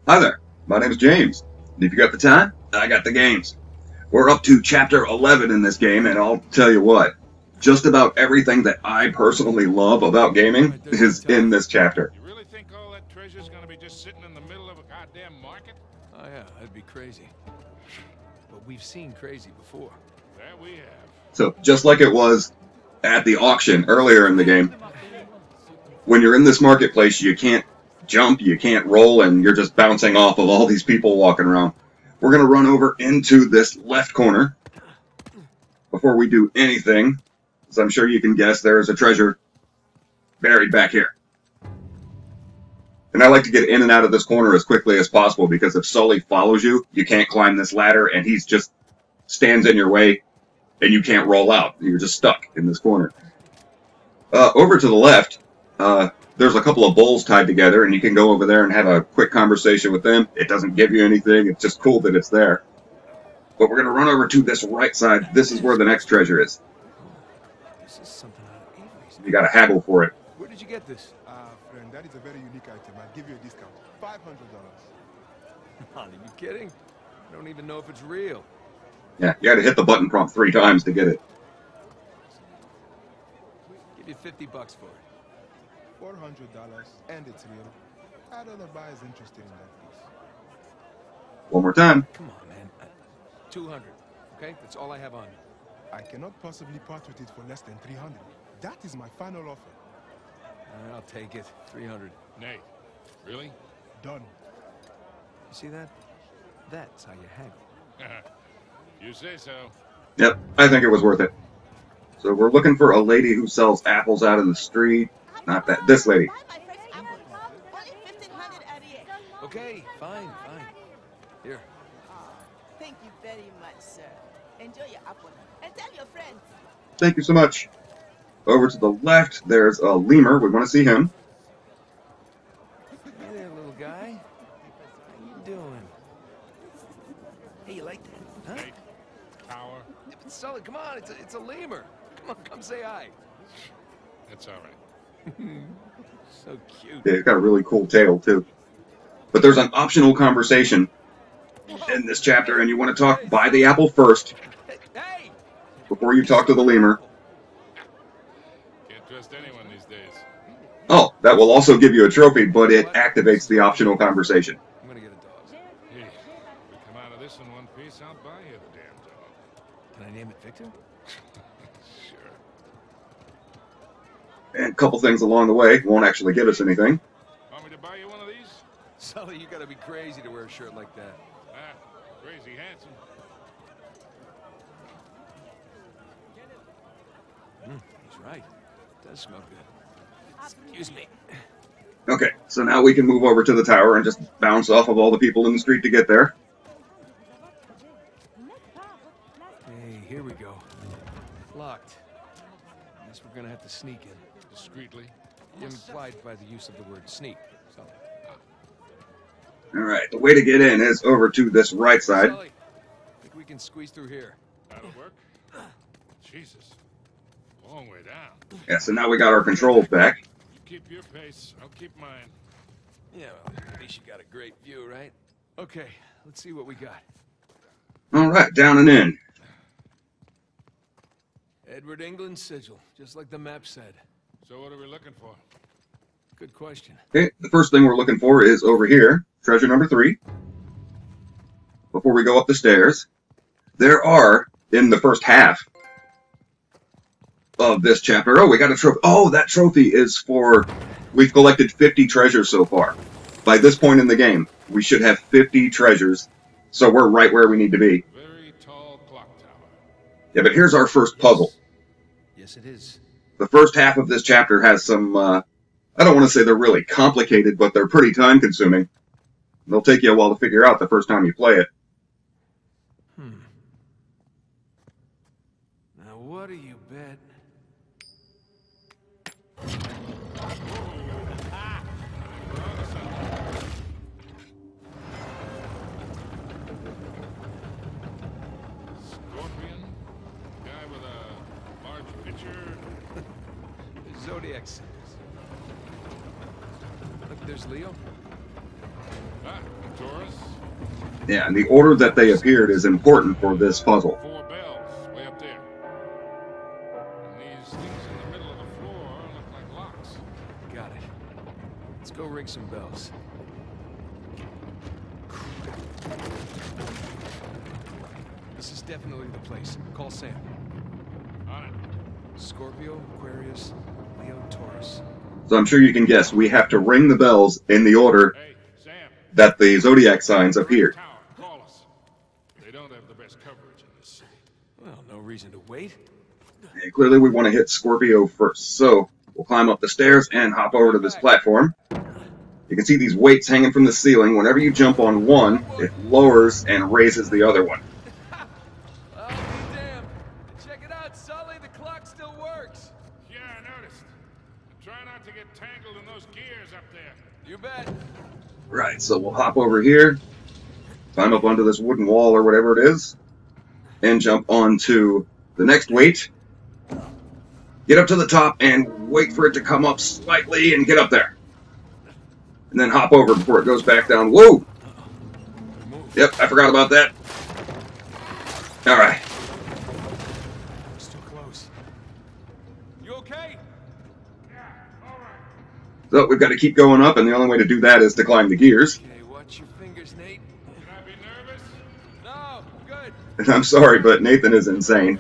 Hi there, my name is James, and if you got the time, I got the games. We're up to Chapter 11 in this game, and I'll tell you what, just about everything that I personally love about All gaming right, there's is my in time. this chapter. You really think all that treasure's gonna be just sitting in the middle of a goddamn market? Oh yeah, that'd be crazy. But we've seen crazy before. That we have. So, just like it was at the auction earlier in the game, when you're in this marketplace, you can't jump, you can't roll, and you're just bouncing off of all these people walking around. We're going to run over into this left corner before we do anything, as I'm sure you can guess, there is a treasure buried back here. And I like to get in and out of this corner as quickly as possible, because if Sully follows you, you can't climb this ladder, and he's just stands in your way, and you can't roll out. You're just stuck in this corner. Over to the left, there's a couple of bowls tied together, and you can go over there and have a quick conversation with them. It doesn't give you anything. It's just cool that it's there. But we're going to run over to this right side. This is where the next treasure is. This is something out of Avery's. You got to haggle for it. Where did you get this? Friend, that is a very unique item. I'll give you a discount. $500. Are you kidding? I don't even know if it's real. Yeah, you got to hit the button prompt 3 times to get it. Give you $50 for it. $400, and it's real. I don't know buyer is interested in that piece. One more time. Come on, man. 200. Okay, that's all I have on me. I cannot possibly part with it for less than 300. That is my final offer. All right, I'll take it. 300. Nate, really? Done. You see that? That's how you haggle. You say so. Yep, I think it was worth it. So we're looking for a lady who sells apples out in the street. Not that. This lady. Okay, fine. Here. Thank you very much, sir. Enjoy your apple. And tell your friends. Thank you so much. Over to the left, there's a lemur. We want to see him. Hey there, little guy. How you doing? Hey, you like that? Huh? Nate, power. Yeah, but Sully, come on. It's a lemur. Come say hi. That's all right. So cute. Yeah, he's got a really cool tail, too. But there's an optional conversation in this chapter, and you want to talk buy the apple first Hey! before you talk to the lemur. Can't trust anyone these days. Oh, that will also give you a trophy, but it activates the optional conversation. I'm gonna get a dog. Hey, if we come out of this in one piece, I'll buy you the damn dog. Can I name it Victor? Sure. And a couple things along the way won't actually give us anything. Want me to buy you one of these? Sully, you gotta be crazy to wear a shirt like that. Ah, crazy handsome. He's right. It does smell good. Excuse me. Okay, so now we can move over to the tower and just bounce off of all the people in the street to get there. Hey, here we go. Locked. Guess we're gonna have to sneak in. Discreetly. Implied by the use of the word sneak. So. All right, the way to get in is over to this right side. Sully, think we can squeeze through here. That'll work. Jesus. Long way down. Yeah, so now we got our controls back. You keep your pace. I'll keep mine. Yeah, well, at least you got a great view, right? Okay, let's see what we got. All right, down and in. Edward England's sigil, just like the map said. So what are we looking for? Good question. Okay, the first thing we're looking for is over here, treasure number 3. Before we go up the stairs, there are, in the first half of this chapter, oh, we got a trophy. Oh, that trophy is for, we've collected 50 treasures so far. By this point in the game, we should have 50 treasures, so we're right where we need to be. Very tall clock tower. Yeah, but here's our first puzzle. Yes, it is. The first half of this chapter has some, I don't want to say they're really complicated, but they're pretty time-consuming. They'll take you a while to figure out the first time you play it. Now, what do you bet? Scorpion? Guy with a large pitcher? Zodiac symbols. Look, there's Leo. Ah, the Taurus. Yeah, and the order that they appeared is important for this puzzle. 4 bells, way up there. And these things in the middle of the floor look like locks. Got it. Let's go rig some bells. This is definitely the place. Call Sam. On it. Scorpio, Aquarius, Leo, Taurus. So I'm sure you can guess, we have to ring the bells in the order Hey, Sam. that the zodiac signs appeared. Tower, call us. They don't have the best coverage in this city. Well, no reason to wait. And clearly we want to hit Scorpio first, so we'll climb up the stairs and hop over to this platform. You can see these weights hanging from the ceiling. Whenever you jump on one, it lowers and raises the other one. I'll be damned. Check it out, Sully. The clock still works. Yeah, I noticed. Try not to get tangled in those gears up there. You bet. Right, so we'll hop over here, climb up onto this wooden wall or whatever it is, and jump onto the next weight. Get up to the top and wait for it to come up slightly and get up there. And then hop over before it goes back down. Whoa! Yep, I forgot about that. Alright. Still close. You okay? So we've got to keep going up, and the only way to do that is to climb the gears. Okay, watch your fingers, Nate. Should I be nervous? No, good. And I'm sorry, but Nathan is insane.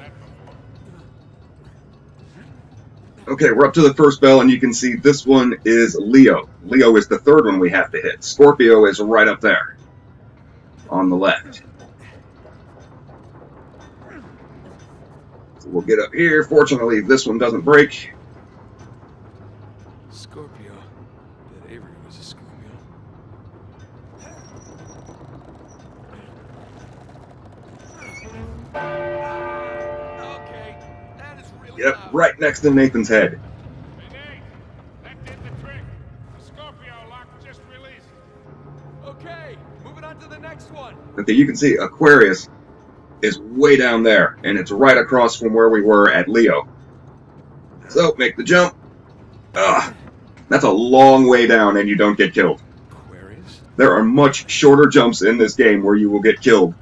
Okay, we're up to the first bell, and you can see this one is Leo. Leo is the third one we have to hit. Scorpio is right up there on the left. So we'll get up here. Fortunately, this one doesn't break. Scorpio. Bet Avery was a Scorpio. Okay, that is really Yep, loud. right next to Nathan's head. Hey, Nate. That did the trick. The Scorpio lock just released. Okay, moving on to the next one. Okay, you can see Aquarius is way down there, and it's right across from where we were at Leo. So, make the jump. Ugh, that's a long way down, and you don't get killed. Aquarius? There are much shorter jumps in this game where you will get killed.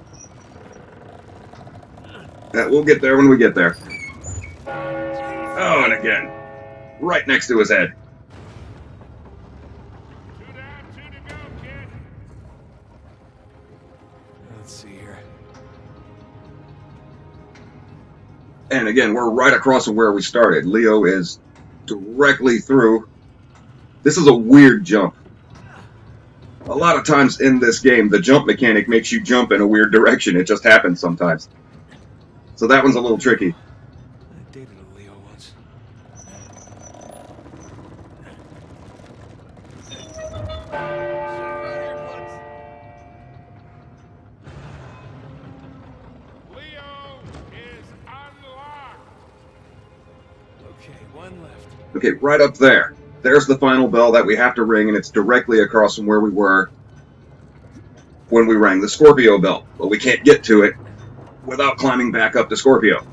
We'll get there when we get there. Oh, and again. Right next to his head. 2 down, 2 to go, kid. Let's see here. And again, we're right across from where we started. Leo is directly through. This is a weird jump. A lot of times in this game, the jump mechanic makes you jump in a weird direction. It just happens sometimes. So that one's a little tricky. I dated a Leo once. Leo is unlocked. Okay, one left. Okay, right up there. There's the final bell that we have to ring, and it's directly across from where we were when we rang the Scorpio bell. But we can't get to it without climbing back up to Scorpio.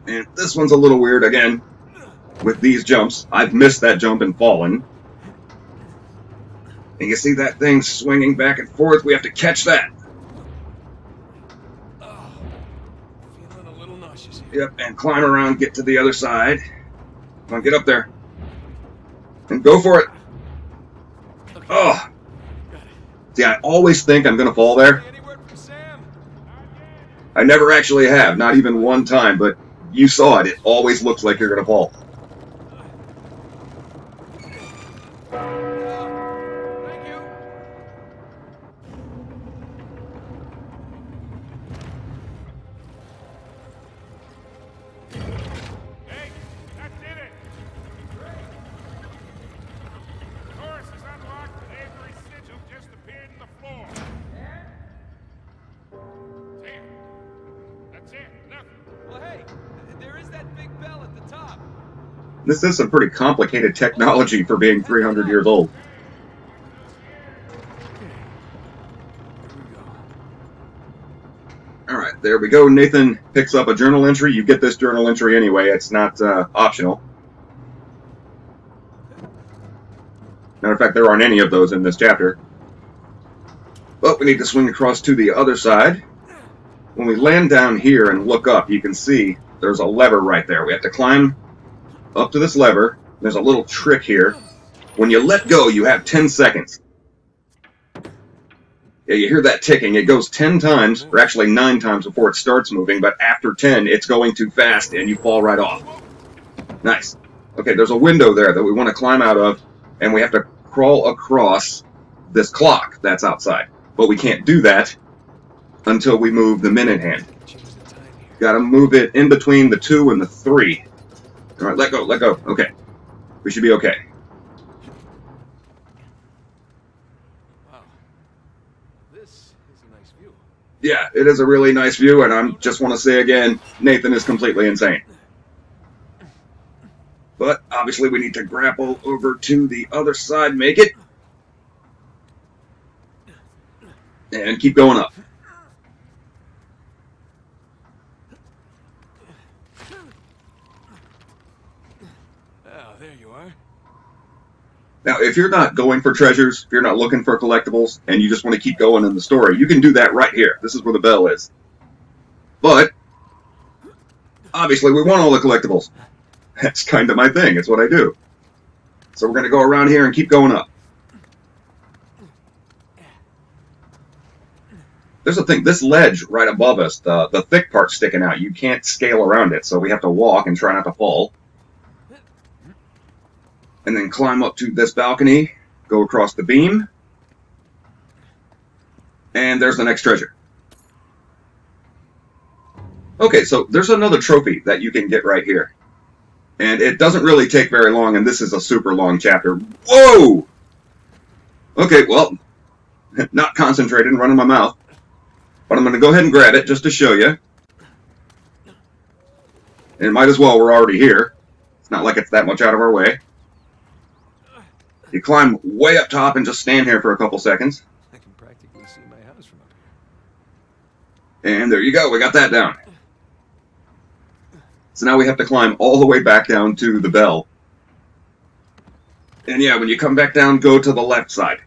And this one's a little weird, again, with these jumps. I've missed that jump and fallen. And you see that thing swinging back and forth. We have to catch that. Oh, feeling a little nauseous here. Yep, and climb around, get to the other side. Come on, get up there. And go for it. Okay, Oh, got it. see, I always think I'm going to fall there. Any word from Sam? I never actually have, not even one time, but you saw it. It always looks like you're going to fall. Thank you. Hey, that did it. Taurus is unlocked and Avery's sigil just appeared in the floor. Damn. That's it. Nothing. Well, hey, there is that big bell at the top. This is some pretty complicated technology for being 300 years old. Here we go. All right, there we go. Nathan picks up a journal entry. You get this journal entry anyway. It's not optional. Matter of fact, there aren't any of those in this chapter. But we need to swing across to the other side. When we land down here and look up, you can see there's a lever right there. We have to climb up to this lever. There's a little trick here. When you let go, you have 10 seconds. Yeah, you hear that ticking. It goes 10 times, or actually 9 times before it starts moving, but after 10, it's going too fast and you fall right off. Nice. Okay, there's a window there that we want to climb out of, and we have to crawl across this clock that's outside. But we can't do that until we move the minute hand. Gotta move it in between the 2 and the 3. Alright, let go, let go. Okay. We should be okay. Wow. This is a nice view. Yeah, it is a really nice view, and I just want to say again, Nathan is completely insane. But, obviously, we need to grapple over to the other side, make it. And keep going up. Oh, there you are. Now, if you're not going for treasures, if you're not looking for collectibles, and you just want to keep going in the story, you can do that right here. This is where the bell is. But, obviously, we want all the collectibles. That's kind of my thing. It's what I do. So we're going to go around here and keep going up. There's the thing. This ledge right above us, the thick part sticking out, you can't scale around it. So we have to walk and try not to fall. And then climb up to this balcony, go across the beam, and there's the next treasure. Okay, so there's another trophy that you can get right here. And it doesn't really take very long, and this is a super long chapter. Whoa! Okay, well, not concentrated and running my mouth. But I'm going to go ahead and grab it just to show you. And might as well, we're already here. It's not like it's that much out of our way. You climb way up top and just stand here for a couple seconds. I can practically see my house from up here. And there you go, we got that down. So now we have to climb all the way back down to the bell. And yeah, when you come back down, go to the left side.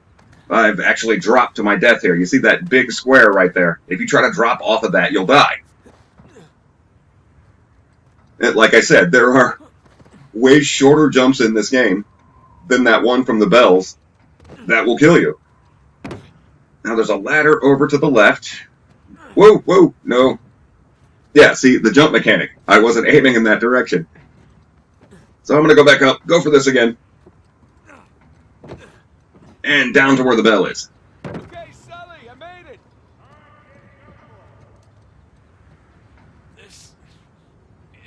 I've actually dropped to my death here. You see that big square right there? If you try to drop off of that, you'll die. And like I said, there are way shorter jumps in this game than that one from the bells that will kill you. Now there's a ladder over to the left. Whoa, whoa, no. Yeah, see, the jump mechanic. I wasn't aiming in that direction. So I'm going to go back up, go for this again. And down to where the bell is. Okay, Sully, I made it. This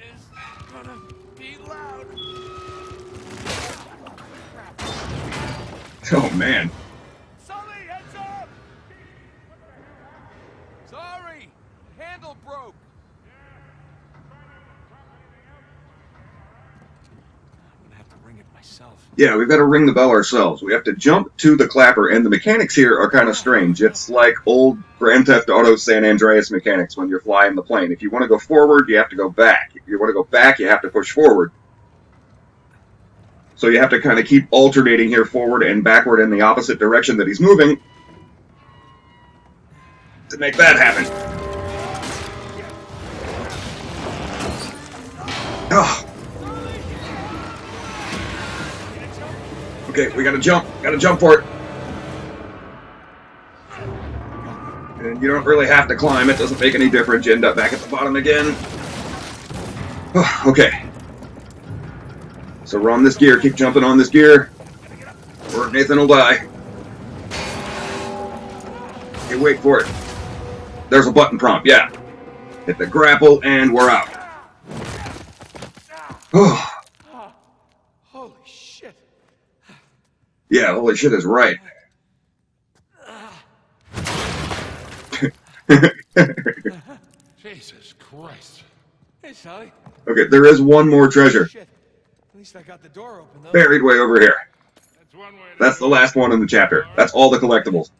is gonna be loud. Oh, man. Sully, heads up! Sorry, the handle broke. I'm gonna have to ring it myself. Yeah, we've got to ring the bell ourselves. We have to jump to the clapper, and the mechanics here are kind of strange. It's like old Grand Theft Auto San Andreas mechanics when you're flying the plane. If you want to go forward, you have to go back. If you want to go back, you have to push forward. So you have to kind of keep alternating here forward and backward in the opposite direction that he's moving to make that happen. Oh. Okay, we gotta jump. Gotta jump for it. And you don't really have to climb. It doesn't make any difference. You end up back at the bottom again. Oh, okay. So we're on this gear. Keep jumping on this gear. Or Nathan will die. Okay, wait for it. There's a button prompt, yeah. Hit the grapple and we're out. Oh. Holy shit. Yeah, holy shit is right. Jesus Christ. Hey, Sully. Okay, there is one more treasure. Shit. At least I got the door open, though. Buried way over here. That's one way to That's the last one in the chapter. That's all the collectibles.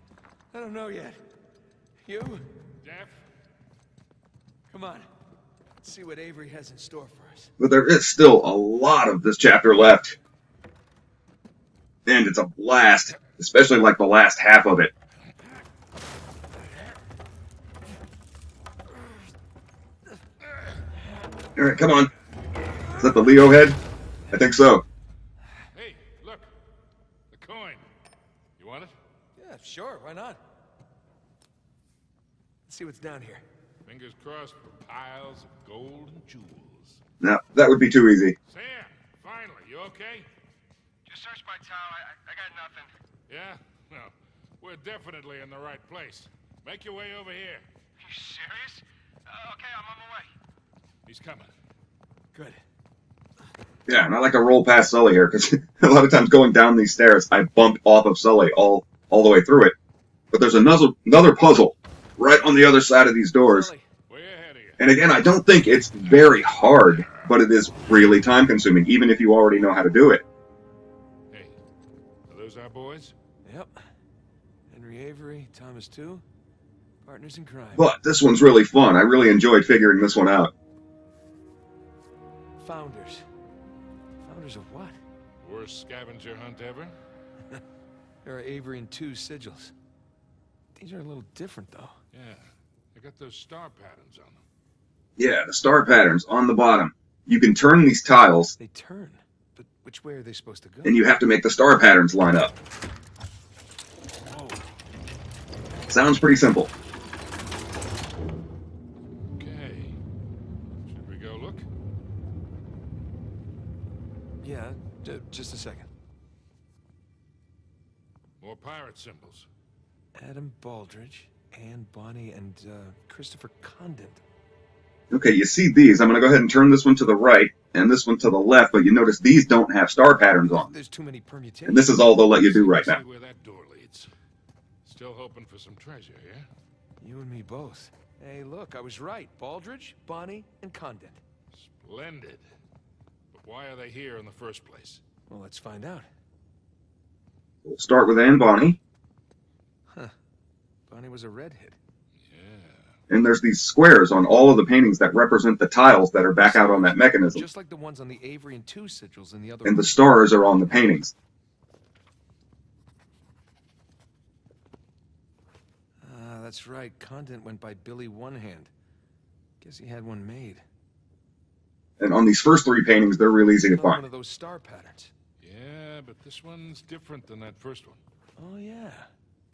I don't know yet. You? Jeff? Come on. Let's see what Avery has in store for us. But there is still a lot of this chapter left. And it's a blast, especially like the last half of it. All right, come on. Is that the Leo head? I think so. Hey, look. The coin. You want it? Yeah, sure. Why not? Let's see what's down here. Fingers crossed for piles of gold and jewels. No, that would be too easy. Sam, finally, you okay? Just searched my towel. I got nothing. Yeah? Well, we're definitely in the right place. Make your way over here. Are you serious? Okay, I'm on my way. He's coming. Good. Yeah, and I like to roll past Sully here, because a lot of times going down these stairs, I bump off of Sully all the way through it. But there's another puzzle right on the other side of these doors. Sully. Way ahead of you. And again, I don't think it's very hard, but it is really time-consuming, even if you already know how to do it. Hey, are those our boys? Yep. Henry Avery, Thomas too. Partners in crime. But this one's really fun. I really enjoyed figuring this one out. Founders. Founders of what? Worst scavenger hunt ever? There are Avery and 2 sigils. These are a little different, though. Yeah. They got those star patterns on them. Yeah, the star patterns on the bottom. You can turn these tiles, They turn. But which way are they supposed to go? and you have to make the star patterns line up. Whoa. Sounds pretty simple. Okay. Should we go look? Yeah, just a second. More pirate symbols. Adam Baldridge, Anne Bonny, and Christopher Condent. Okay, you see these. I'm going to go ahead and turn this one to the right and this one to the left, but you notice these don't have star patterns on. There's too many permutations. And this is all they'll let you do right now. See where that door leads. Still hoping for some treasure, yeah? You and me both. Hey, look, I was right. Baldridge, Bonny, and Condent. Splendid. But why are they here in the first place? Well, let's find out. We'll start with Anne Bonny, Huh. Bonny was a redhead. Yeah. and there's these squares on all of the paintings that represent the tiles that are back out on that mechanism. Just like the ones on the Avery and 2 sigils in the other And the room. stars are on the paintings. That's right. Condent went by Billy One Hand. Guess he had one made. And on these first 3 paintings, they're real easy to Another one find. of those star patterns. Yeah, but this one's different than that first one. Oh, yeah.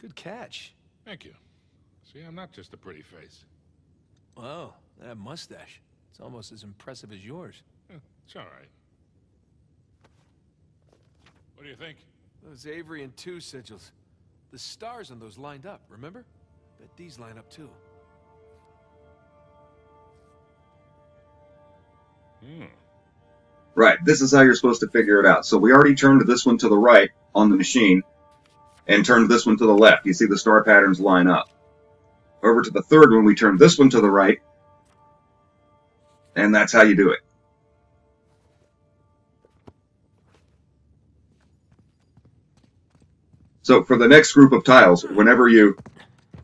Good catch. Thank you. See, I'm not just a pretty face. Wow, that mustache. It's almost as impressive as yours. It's all right. What do you think? Those Avery and 2 sigils. The stars on those lined up, remember? Bet these line up too. Right, this is how you're supposed to figure it out. So we already turned this one to the right on the machine and turned this one to the left. You see the star patterns line up. Over to the third one, we turned this one to the right, and that's how you do it. So for the next group of tiles, whenever you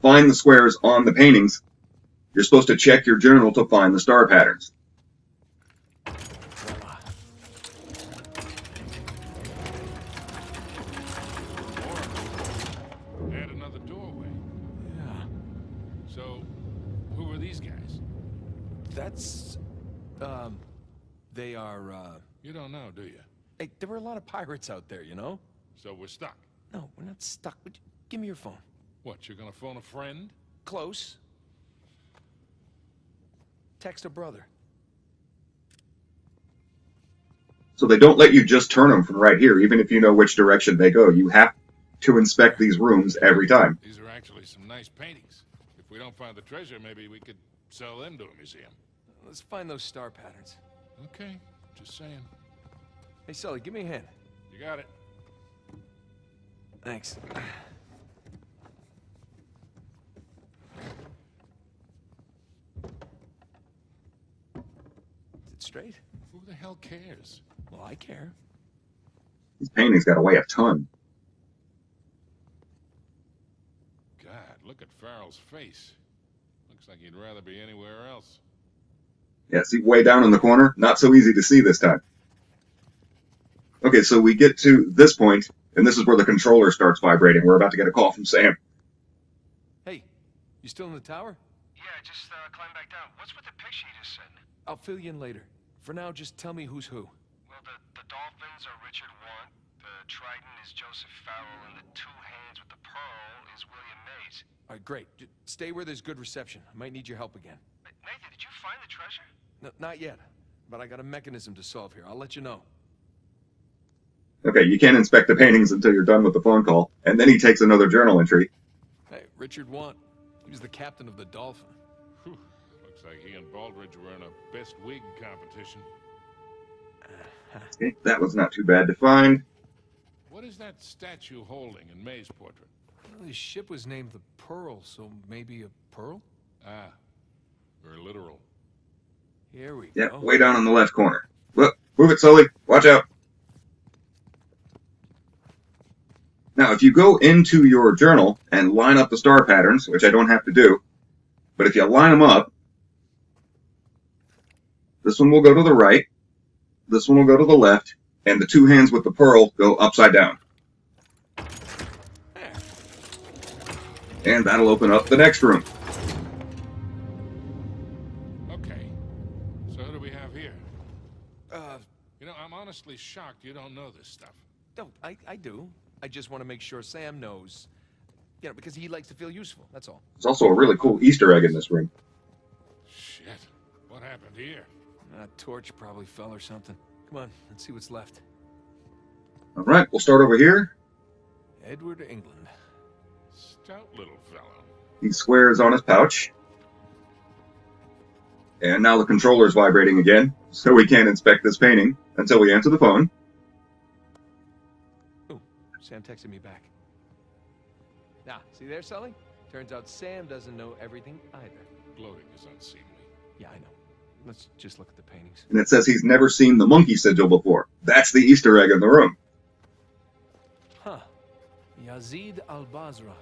find the squares on the paintings, you're supposed to check your journal to find the star patterns. Add another doorway. Yeah. So, who are these guys? That's... They are, You don't know, do you? Hey, there were a lot of pirates out there, you know? So we're stuck. No, we're not stuck. Give me your phone. What, you're gonna phone a friend? Close. Text a brother. So they don't let you just turn them from right here, even if you know which direction they go. You have to inspect these rooms every time. These are actually some nice paintings. If we don't find the treasure, maybe we could sell them to a museum. Let's find those star patterns. Okay, just saying. Hey, Sully, give me a hand. You got it. Thanks. Is it straight? Who the hell cares? Well, I care. These paintings got to weigh a ton. God, look at Farrell's face. Looks like he'd rather be anywhere else. Yeah, see, way down in the corner, not so easy to see this time. Okay, so we get to this point, And this is where the controller starts vibrating. We're about to get a call from Sam. Hey, you still in the tower? Yeah, just climb back down. What's with the picture you just sent? I'll fill you in later. For now, just tell me who's who. Well, the dolphins are Richard Want, the trident is Joseph Farrell, and the two hands with the pearl is William Mays. All right, great. Stay where there's good reception. I might need your help again. Nathan, did you find the treasure? No, not yet, but I got a mechanism to solve here. I'll let you know. Okay, you can't inspect the paintings until you're done with the phone call. And then he takes another journal entry. Hey, Richard Want. He was the captain of the Dolphin. Whew. Looks like he and Baldridge were in a best wig competition. Okay, that was not too bad to find. What is that statue holding in May's portrait? Well, his ship was named the Pearl, so maybe a pearl? Ah, very literal. Here we Yeah, go. way down in the left corner. Look, move it slowly. Watch out. Now, if you go into your journal and line up the star patterns, which I don't have to do, but if you line them up, this one will go to the right, this one will go to the left, and the two hands with the pearl go upside down. And that'll open up the next room. Okay, so who do we have here? You know, I'm honestly shocked you don't know this stuff. No, I do. I just want to make sure Sam knows. You know, because he likes to feel useful, that's all. There's also a really cool Easter egg in this room. Shit, what happened here? A torch probably fell or something. Come on, let's see what's left. All right, we'll start over here. Edward England. Stout little fellow. He squares on his pouch. And now the controller's vibrating again, so we can't inspect this painting until we answer the phone. Ooh, Sam texted me back. Now, see there, Sully? Turns out Sam doesn't know everything either. Gloating is unseemly. Yeah, I know. Let's just look at the paintings. And it says he's never seen the monkey sigil before. That's the Easter egg in the room. Huh. Yazid al-Basra.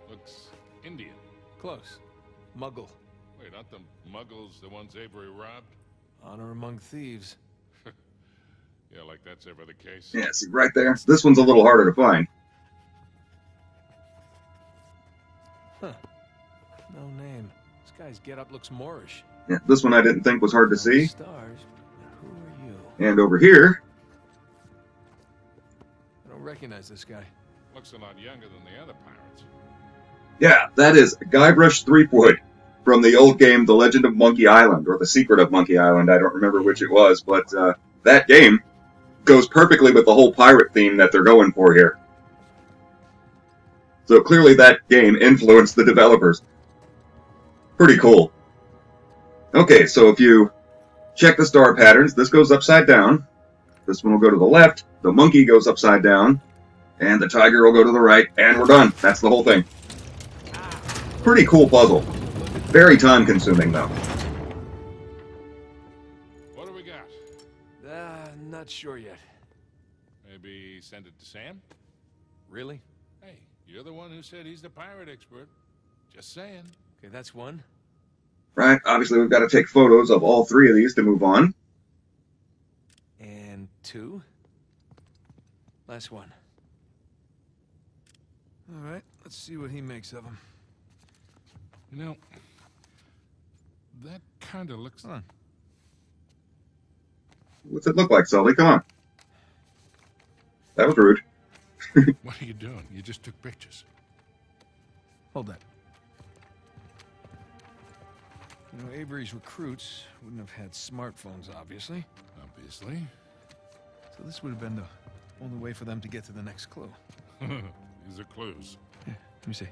Looks Indian. Close. Muggle. Wait, aren't the Muggles the ones Avery robbed? Honor among thieves. Yeah, like that's ever the case. Yeah, see right there? This one's a little harder to find. Huh. No name. This guy's getup looks Moorish. Yeah, this one I didn't think was hard to see. Stars. Who are you? And over here, I don't recognize this guy. Looks a lot younger than the other pirates. yeah, that is Guybrush Threepwood from the old game The Legend of Monkey Island, or The Secret of Monkey Island. I don't remember which it was, but that game goes perfectly with the whole pirate theme that they're going for here. So clearly that game influenced the developers. Pretty cool. Okay, so if you check the star patterns, this goes upside down. This one will go to the left, the monkey goes upside down, and the tiger will go to the right, and we're done. That's the whole thing. Pretty cool puzzle. Very time-consuming, though. What do we got? Not sure yet. Maybe send it to Sam? Really? Hey, you're the one who said he's the pirate expert. Just saying. Okay, that's one. Right, obviously we've got to take photos of all three of these to move on. And two. Last one. All right, let's see what he makes of them. You know, that kind of looks... Huh. What's it look like, Sully? Come on. That was rude. What are you doing? You just took pictures. Hold that. You know, Avery's recruits wouldn't have had smartphones, obviously. Obviously. So this would have been the only way for them to get to the next clue. These are clues. Yeah, let me see.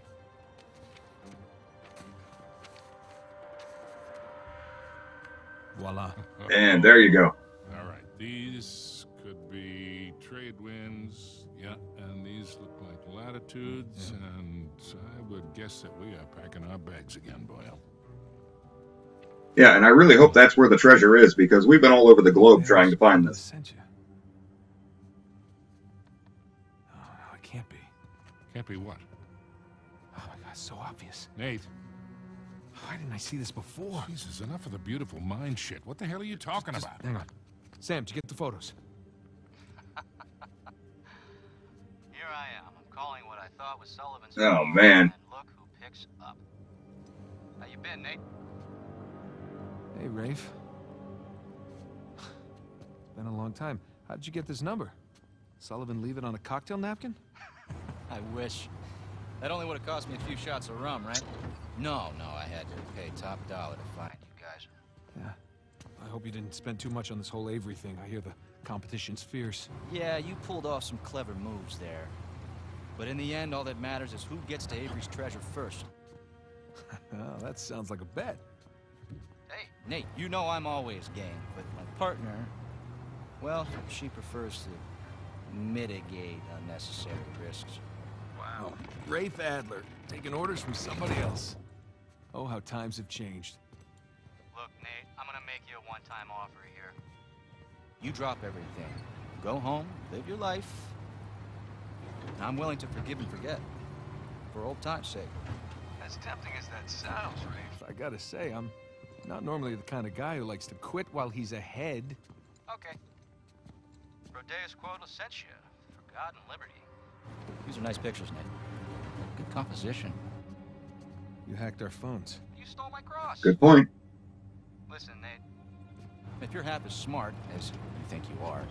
Voila. And there you go. All right. These could be trade winds. Yeah, and these look like latitudes. Yeah. And I would guess that we are packing our bags again, Boyle. Yeah, and I really hope that's where the treasure is, because we've been all over the globe trying to find this. Sent you. Oh, no, it can't be. Can't be what? Oh my God, it's so obvious. Nate. Why didn't I see this before? Jesus, enough of the beautiful mind shit. What the hell are you talking Just about? hang on. Sam, did you get the photos? Yeah, I am. I'm calling what I thought was Sullivan's Oh, phone, man. and look who picks up. How you been, Nate? Hey, Rafe. Been a long time. How'd you get this number? Sullivan leave it on a cocktail napkin? I wish. That only would have cost me a few shots of rum, right? No, I had to pay top dollar to find you guys. Yeah. I hope you didn't spend too much on this whole Avery thing. I hear the competition's fierce. Yeah, you pulled off some clever moves there. But in the end, all that matters is who gets to Avery's treasure first. Oh, that sounds like a bet. Hey, Nate, you know I'm always game, but my partner, well, she prefers to mitigate unnecessary risks. Wow. Rafe Adler, taking orders from somebody else. Oh, how times have changed. Look, Nate, I'm gonna make you a one-time offer here. You drop everything. Go home, live your life. I'm willing to forgive and forget. For old time's sake. As tempting as that sounds, Rafe. I gotta say, I'm not normally the kind of guy who likes to quit while he's ahead. Okay. Rodeus Quota sent you. For God and liberty. These are nice pictures, Nate. Good composition. You hacked our phones. You stole my cross. Good point. Listen, Nate. If you're half as smart as you think you are,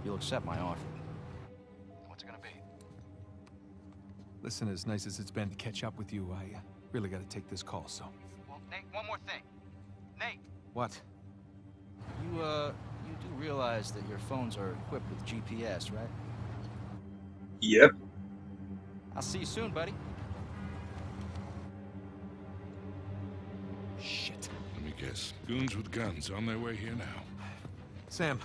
you'll accept my offer. What's it gonna be? Listen, as nice as it's been to catch up with you, I really gotta take this call, so... Well, Nate, one more thing. Nate! What? You do realize that your phones are equipped with GPS, right? Yep. I'll see you soon, buddy. Shit. Let me guess. Goons with guns on their way here now. Sam,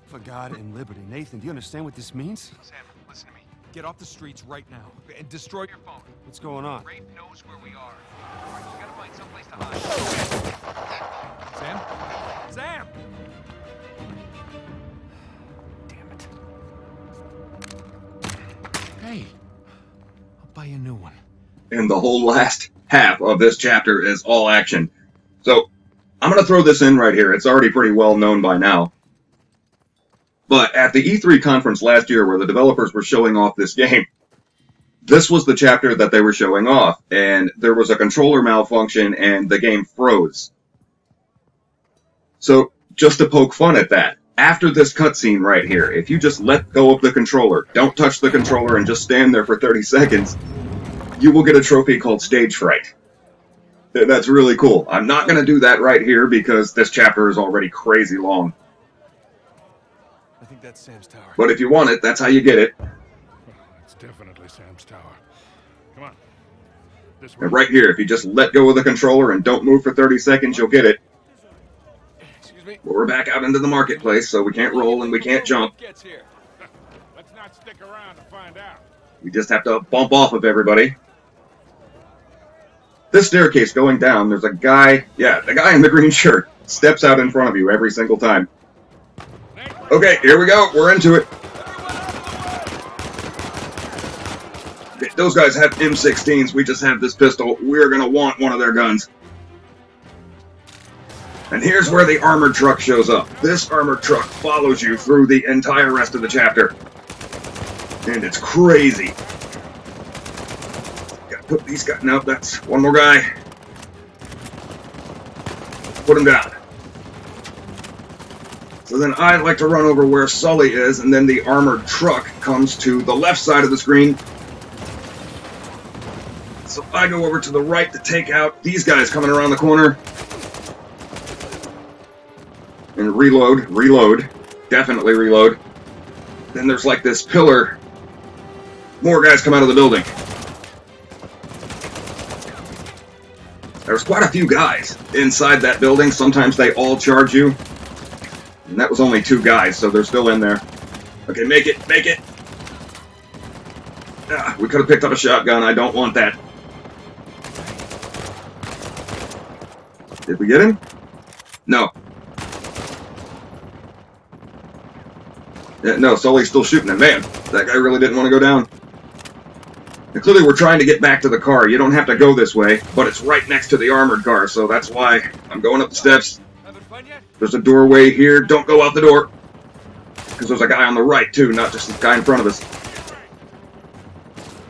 for God and liberty. Nathan, do you understand what this means? Sam, listen to me. Get off the streets right now and destroy your phone. What's going on? Rafe knows where we are. You gotta find someplace to hide. Sam? Sam! Damn it. Hey, I'll buy you a new one. And the whole last half of this chapter is all action. So, I'm going to throw this in right here. It's already pretty well known by now. But at the E3 conference last year where the developers were showing off this game, this was the chapter that they were showing off. And there was a controller malfunction and the game froze. So, just to poke fun at that, after this cutscene right here, if you just let go of the controller, don't touch the controller and just stand there for 30 seconds, you will get a trophy called Stage Fright. That's really cool. I'm not going to do that right here because this chapter is already crazy long. I think that's Sam's tower. But if you want it, that's how you get it. It's definitely Sam's tower. Come on. This way. And right here, if you just let go of the controller and don't move for 30 seconds, you'll get it. Excuse me? But we're back out into the marketplace, so we can't roll and we can't jump. Gets here. Let's not stick around to find out. We just have to bump off of everybody. This staircase going down, there's a guy, yeah, the guy in the green shirt steps out in front of you every single time. Okay, here we go. We're into it. Okay, those guys have M16s. We just have this pistol. We're going to want one of their guns. And here's where the armored truck shows up. This armored truck follows you through the entire rest of the chapter. And it's crazy. Gotta put these guys... Nope, that's one more guy. Put him down. So then I like to run over where Sully is, and then the armored truck comes to the left side of the screen. So I go over to the right to take out these guys coming around the corner. And reload, definitely reload. Then there's like this pillar. More guys come out of the building. There's quite a few guys inside that building. Sometimes they all charge you. And that was only 2 guys, so they're still in there. Okay, make it, make it. Ah, we could have picked up a shotgun. I don't want that. Did we get him? No. No, Sully's still shooting him. Man, that guy really didn't want to go down. And clearly we're trying to get back to the car. You don't have to go this way, but it's right next to the armored car, so that's why I'm going up the steps. Having fun yet? There's a doorway here. Don't go out the door. Because there's a guy on the right, too, not just the guy in front of us.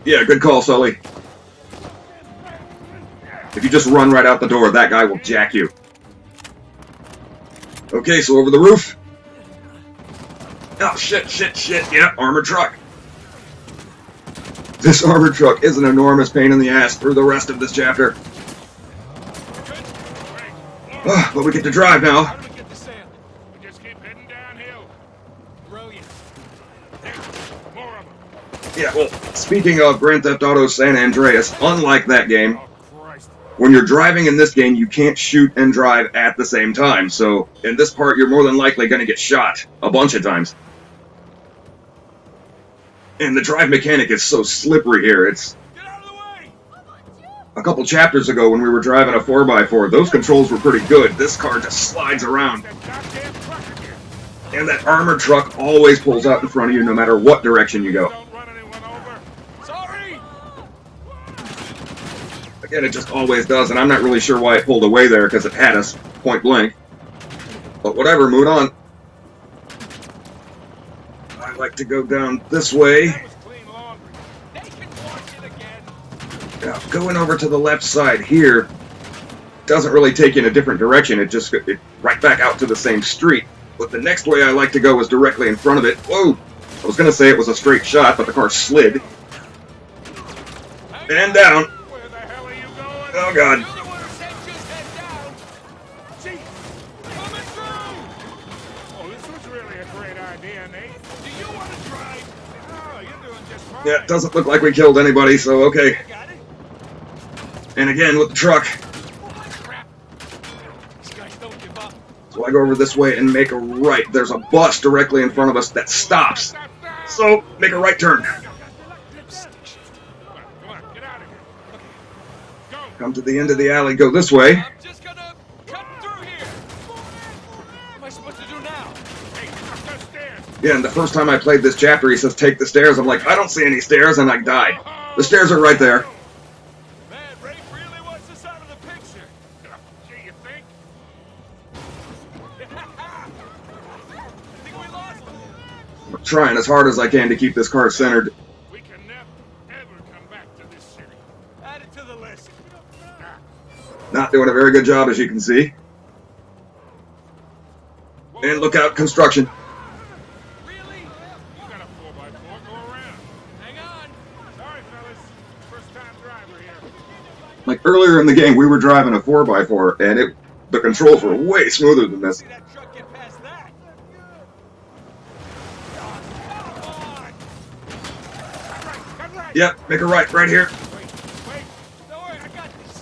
Yeah, good call, Sully. If you just run right out the door, that guy will jack you. Okay, so over the roof. Oh, shit, shit, shit. Yeah, armored truck. This armored truck is an enormous pain in the ass through the rest of this chapter. But we get to drive now. How do we get to Sam? We just keep heading downhill. Brilliant. More of them. Yeah, well, speaking of Grand Theft Auto San Andreas, unlike that game, Oh, Christ. when you're driving in this game, you can't shoot and drive at the same time. So, in this part, you're more than likely going to get shot a bunch of times. And the drive mechanic is so slippery here. It's Get out of the way! a couple chapters ago when we were driving a 4x4, those controls were pretty good. This car just slides around. That goddamn truck again. And that armored truck always pulls out in front of you no matter what direction you go. Don't run anyone over. Sorry! Again, it just always does, and I'm not really sure why it pulled away there because it had us point blank. But whatever, move on. I like to go down this way. That was clean laundry. They can wash it again. Now, going over to the left side here doesn't really take you in a different direction. It just right back out to the same street. But the next way I like to go is directly in front of it. Whoa! I was going to say it was a straight shot, but the car slid. And down. Where the hell are you going? Oh, God. You're the one who said just head down. Gee, coming through. Oh, this was really a great idea, Nate. Do you want to drive? Oh, you're doing just fine. Yeah, it doesn't look like we killed anybody, so okay. Got it? And again with the truck. Crap. These guys don't give up. So I go over this way and make a right. There's a bus directly in front of us that stops. So, make a right turn. Come on, get out of here. Okay. Go. Come to the end of the alley, go this way. I'm just gonna cut through here. What am I supposed to do now? Hey, up those stairs. Yeah, and the first time I played this chapter, he says, take the stairs. I'm like, I don't see any stairs, and I died. The stairs are right there. Man, Rafe really wants us out of the picture. Gee, you think? I think we lost him. I'm trying as hard as I can to keep this car centered. We can never, ever come back to this city. Add it to the list. Not doing a very good job, as you can see. And look out, construction. Really? You got a 4x4, go around. Hang on. Sorry, fellas. First time driver here. Like earlier in the game, we were driving a 4x4, and the controls were way smoother than this. See that truck get past that? Come on! Cut right! Yep, make a right here. Wait. Don't worry, I got this.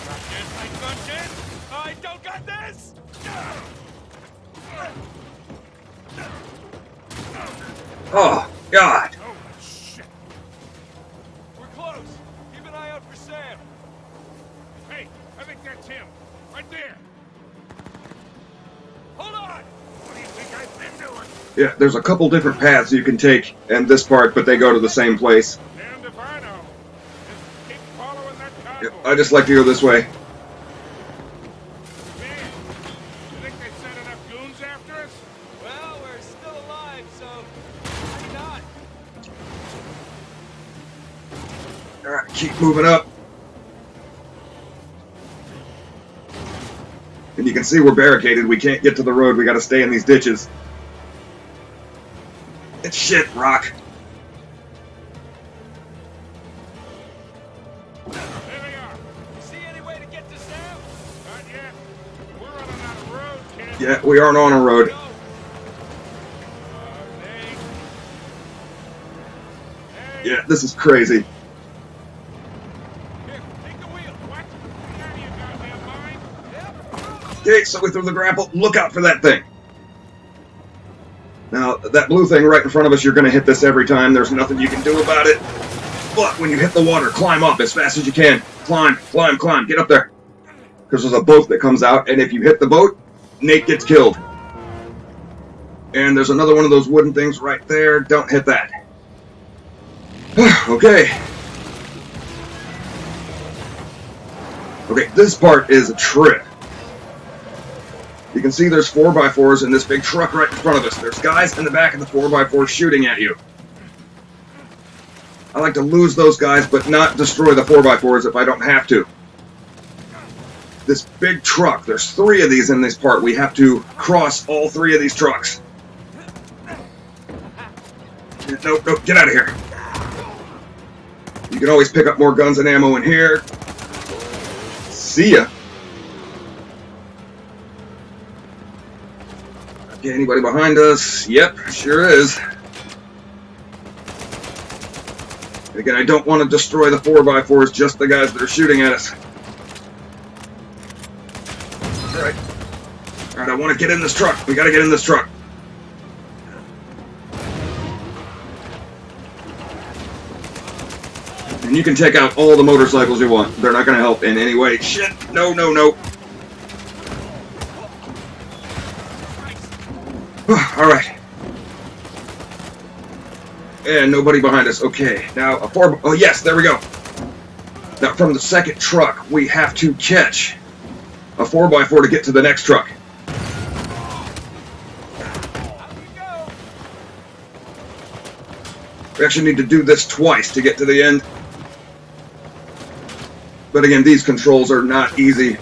Got this, I got this. I don't got this! Oh, God. Oh, shit. We're close. Keep an eye out for Sam. Hey, I think that's him. Right there. Hold on! What do you think I've been doing? Yeah, there's a couple different paths you can take in this part, but they go to the same place. Damned if I know. Just keep following that Yep, cowboy. I just like to go this way. Man, you think they sent enough goons after us? Well, we're still alive, so why not? Alright, keep moving up. And you can see we're barricaded. We can't get to the road. We gotta stay in these ditches. It's shit, rock. There they are. See any way to get to Sam? Not yet. We're running out of road, kid. Yeah, we aren't on a road. Go. Nate. Hey. Yeah, this is crazy. Here, take the wheel. What? Get out of your goddamn mind. Yep. Okay, so we throw the grapple. Look out for that thing. Now, that blue thing right in front of us, you're going to hit this every time. There's nothing you can do about it. But when you hit the water, climb up as fast as you can. Climb, climb, climb. Get up there. Because there's a boat that comes out, and if you hit the boat, Nate gets killed. And there's another one of those wooden things right there. Don't hit that. Okay. Okay, this part is a trip. You can see there's 4x4s in this big truck right in front of us. There's guys in the back of the 4x4 shooting at you. I like to lose those guys, but not destroy the 4x4s if I don't have to. This big truck, there's 3 of these in this part. We have to cross all 3 of these trucks. Nope, nope, get out of here. You can always pick up more guns and ammo in here. See ya. Okay, anybody behind us? Yep, sure is. Again, I don't want to destroy the 4x4s, just the guys that are shooting at us. Alright. Alright, I want to get in this truck. We gotta get in this truck. And you can take out all the motorcycles you want. They're not gonna help in any way. Shit! No, no, no. Alright. And nobody behind us. Okay, now a 4... Oh, yes, there we go. Now, from the second truck, we have to catch a 4x4 to get to the next truck. We actually need to do this twice to get to the end. But again, these controls are not easy.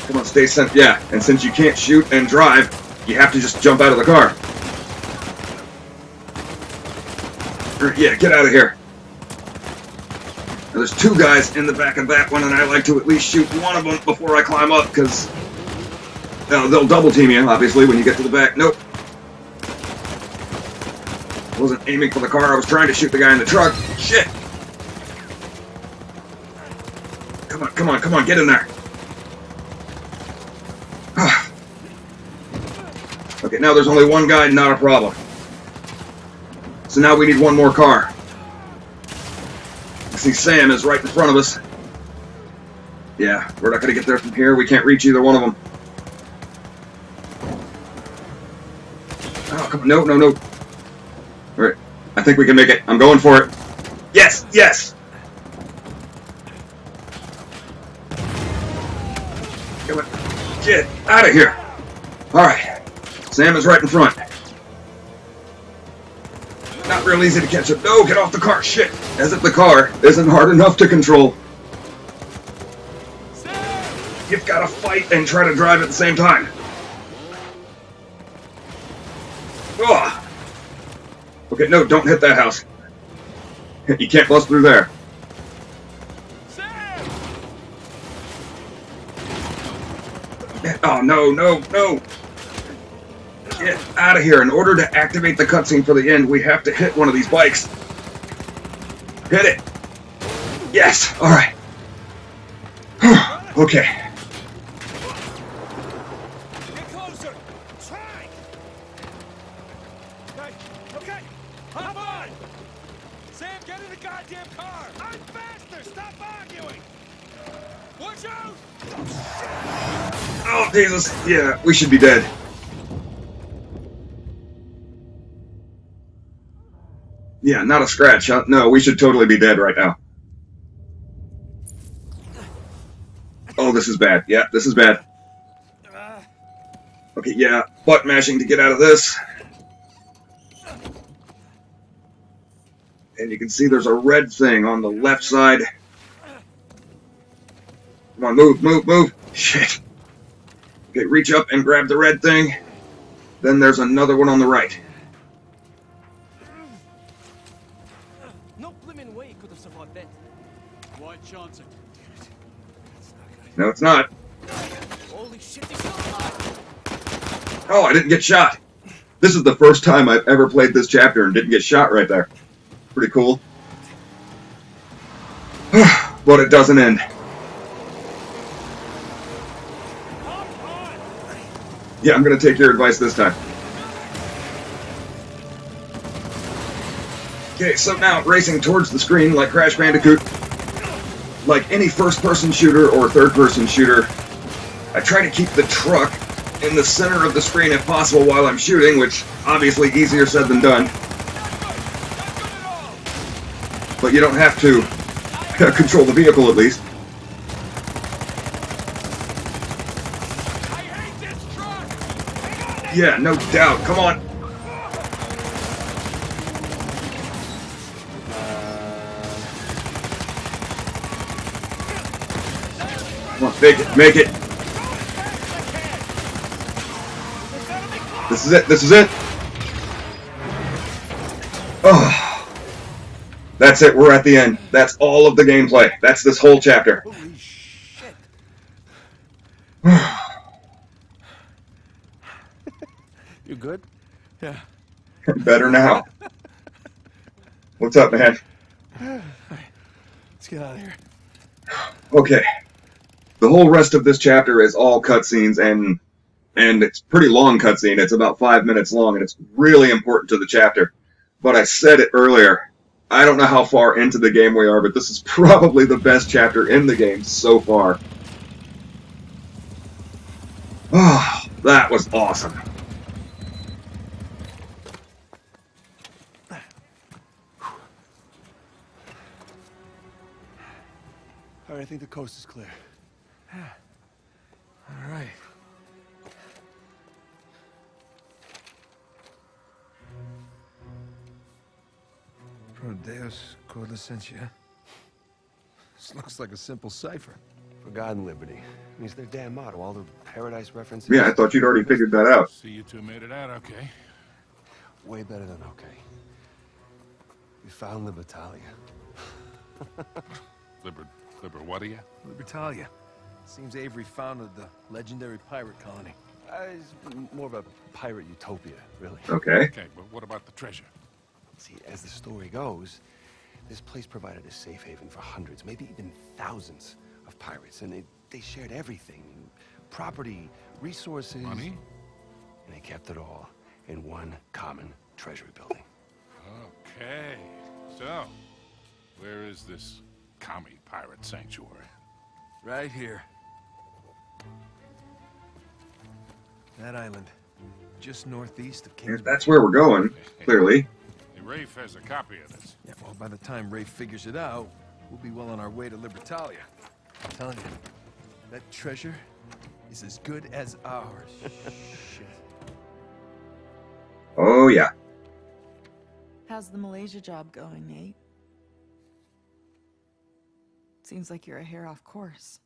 Come on, stay sent. Yeah, and since you can't shoot and drive, you have to just jump out of the car. Yeah, get out of here. Now, there's 2 guys in the back of that one, and I like to at least shoot one of them before I climb up, because they'll double team you, obviously, when you get to the back. Nope. Wasn't aiming for the car. I was trying to shoot the guy in the truck. Shit. Come on, come on, come on, get in there. Okay, now there's only 1 guy, not a problem. So now we need 1 more car. You see Sam is right in front of us. Yeah, we're not going to get there from here. We can't reach either one of them. Oh, come on. No, no, no. Alright, I think we can make it. I'm going for it. Yes, yes! Come on. Get out of here. Alright. Sam is right in front. Not real easy to catch up. No, get off the car. Shit. As if the car isn't hard enough to control. You've got to fight and try to drive at the same time. Ugh. Okay, no, don't hit that house. You can't bust through there. Oh, no, no, no. Get out of here. In order to activate the cutscene for the end, we have to hit one of these bikes. Hit it. Yes, alright. Okay. Get closer. Try. Okay. Hop on. Sam, get in the goddamn car. I'm faster. Stop arguing. Watch out. Oh, Jesus. Yeah, we should be dead. Yeah, not a scratch, huh? No, we should totally be dead right now. Oh, this is bad. Yeah, this is bad. Okay, yeah, butt mashing to get out of this. And you can see there's a red thing on the left side. Come on, move, move, move. Shit. Okay, reach up and grab the red thing. Then there's another one on the right. No blimmin' way you could have survived that. Why chance it? No, it's not. Holy shit, he's still alive! Oh, I didn't get shot. This is the first time I've ever played this chapter and didn't get shot right there. Pretty cool. But it doesn't end. Yeah, I'm going to take your advice this time. Okay, so now racing towards the screen like Crash Bandicoot. Like any first-person shooter or third-person shooter, I try to keep the truck in the center of the screen if possible while I'm shooting, which obviously easier said than done. But you don't have to control the vehicle at least. I hate this truck! Hang on! Yeah, no doubt. Come on. Come on, make it, make it. This is it, this is it. Oh, that's it, we're at the end. That's all of the gameplay. That's this whole chapter. Holy shit. You good? Yeah. Better now. What's up, man? Let's get out of here. Okay. The whole rest of this chapter is all cutscenes, and it's pretty long cutscene. It's about 5 minutes long, and it's really important to the chapter. But I said it earlier. I don't know how far into the game we are, but this is probably the best chapter in the game so far. Oh, that was awesome. All right, I think the coast is clear. All right. Prodeus Corlicentia. This looks like a simple cipher. For God and liberty. Means their damn motto, all the paradise references. Yeah, I thought you'd already figured that out. See, you two made it out okay. Way better than okay. We found Libertalia. What are you? Libertalia. Seems Avery founded the legendary pirate colony. It's more of a pirate utopia, really. Okay. Okay, but what about the treasure? See, as the story goes, this place provided a safe haven for hundreds, maybe even thousands of pirates, and they shared everything. Property, resources. Money? And they kept it all in one common treasury building. Okay. So, where is this commie pirate sanctuary? Right here. That island, just northeast of King's. That's where we're going, clearly. Hey, Rafe has a copy of this. Yeah, well, by the time Rafe figures it out, we'll be well on our way to Libertalia. I'm telling you, that treasure is as good as ours. Shit. Oh, yeah. How's the Malaysia job going, Nate? Seems like you're a hair off course.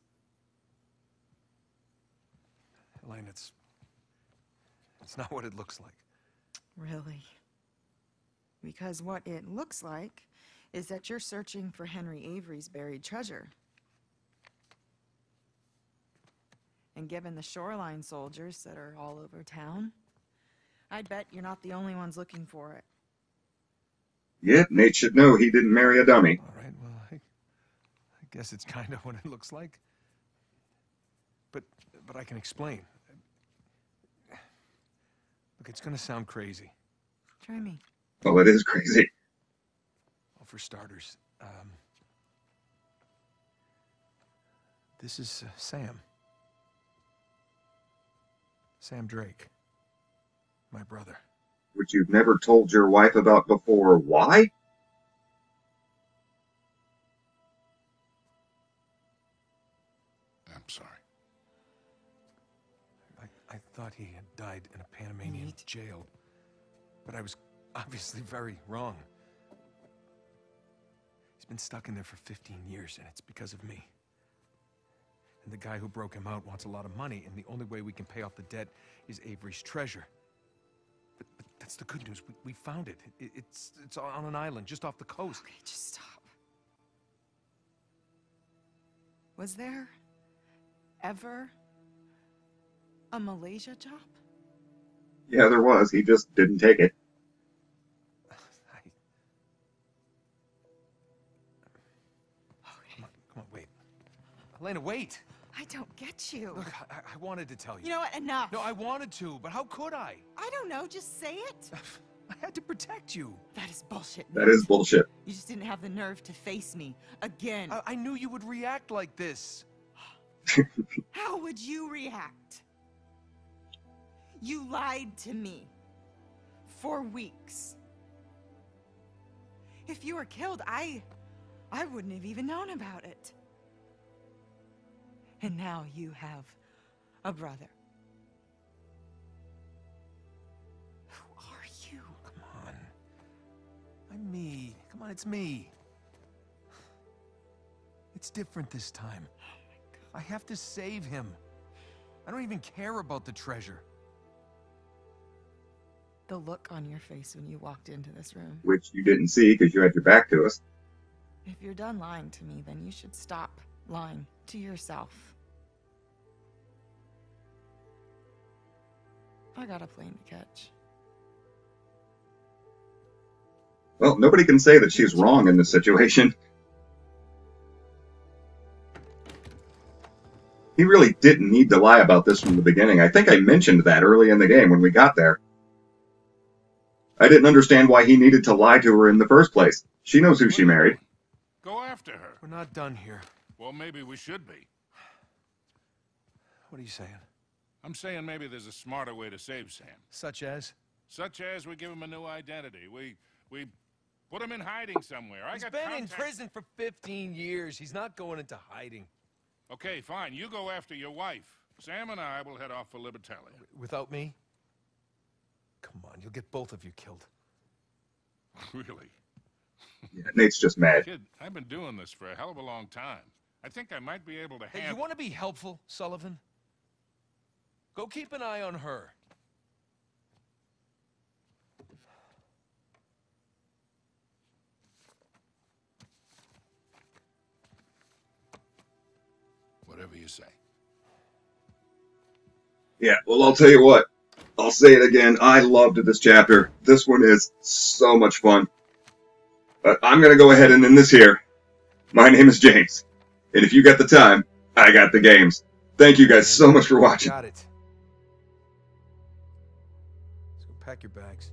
Elaine, it's not what it looks like. Really? Because what it looks like is that you're searching for Henry Avery's buried treasure. And given the shoreline soldiers that are all over town, I'd bet you're not the only ones looking for it. Yeah, Nate should know he didn't marry a dummy. All right, well, I guess it's kind of what it looks like. But I can explain. Look, it's gonna sound crazy. Try me. Well, it is crazy. Well, for starters, this is Sam. Sam Drake. My brother. Which you've never told your wife about before. Why? I'm sorry. I thought he had died in a Panamanian jail, but I was obviously very wrong. He's been stuck in there for 15 years, and it's because of me. And the guy who broke him out wants a lot of money, and the only way we can pay off the debt is Avery's treasure. But that's the good news. We found it. It's on an island just off the coast. Okay, just stop. Was there ever a Malaysia job? Yeah, there was. He just didn't take it. Come on, wait. Elena, wait! I don't get you. Look, I wanted to tell you. You know what? Enough. No, I wanted to, but how could I? I don't know. Just say it. I had to protect you. That is bullshit. That is bullshit. You just didn't have the nerve to face me again. I knew you would react like this. How would you react? You lied to me for weeks. If you were killed, I I wouldn't have even known about it. And now you have a brother. Who are you? Come on. I'm me. Come on, it's me. It's different this time. I have to save him. I don't even care about the treasure. The look on your face when you walked into this room. Which you didn't see because you had your back to us. If you're done lying to me, then you should stop lying to yourself. I got a plane to catch. Well, nobody can say that she's wrong in this situation. He really didn't need to lie about this from the beginning. I think I mentioned that early in the game when we got there. I didn't understand why he needed to lie to her in the first place. She knows who she married. Go after her. We're not done here. Well, maybe we should be. What are you saying? I'm saying maybe there's a smarter way to save Sam. Such as? Such as we give him a new identity. We put him in hiding somewhere. He's been in prison for 15 years. He's not going into hiding. Okay, fine. You go after your wife. Sam and I will head off for Libertalia. Without me? Come on, you'll get both of you killed. Really? Yeah, Nate's just mad. Kid, I've been doing this for a hell of a long time. I think I might be able to handle... Hey, you want to be helpful, Sullivan? Go keep an eye on her. Whatever you say. Yeah, well, I'll tell you what. I'll say it again. I loved this chapter. This one is so much fun. But I'm going to go ahead and end this here. My name is James. And if you got the time, I got the games. Thank you guys so much for watching. Got it. Let's go pack your bags.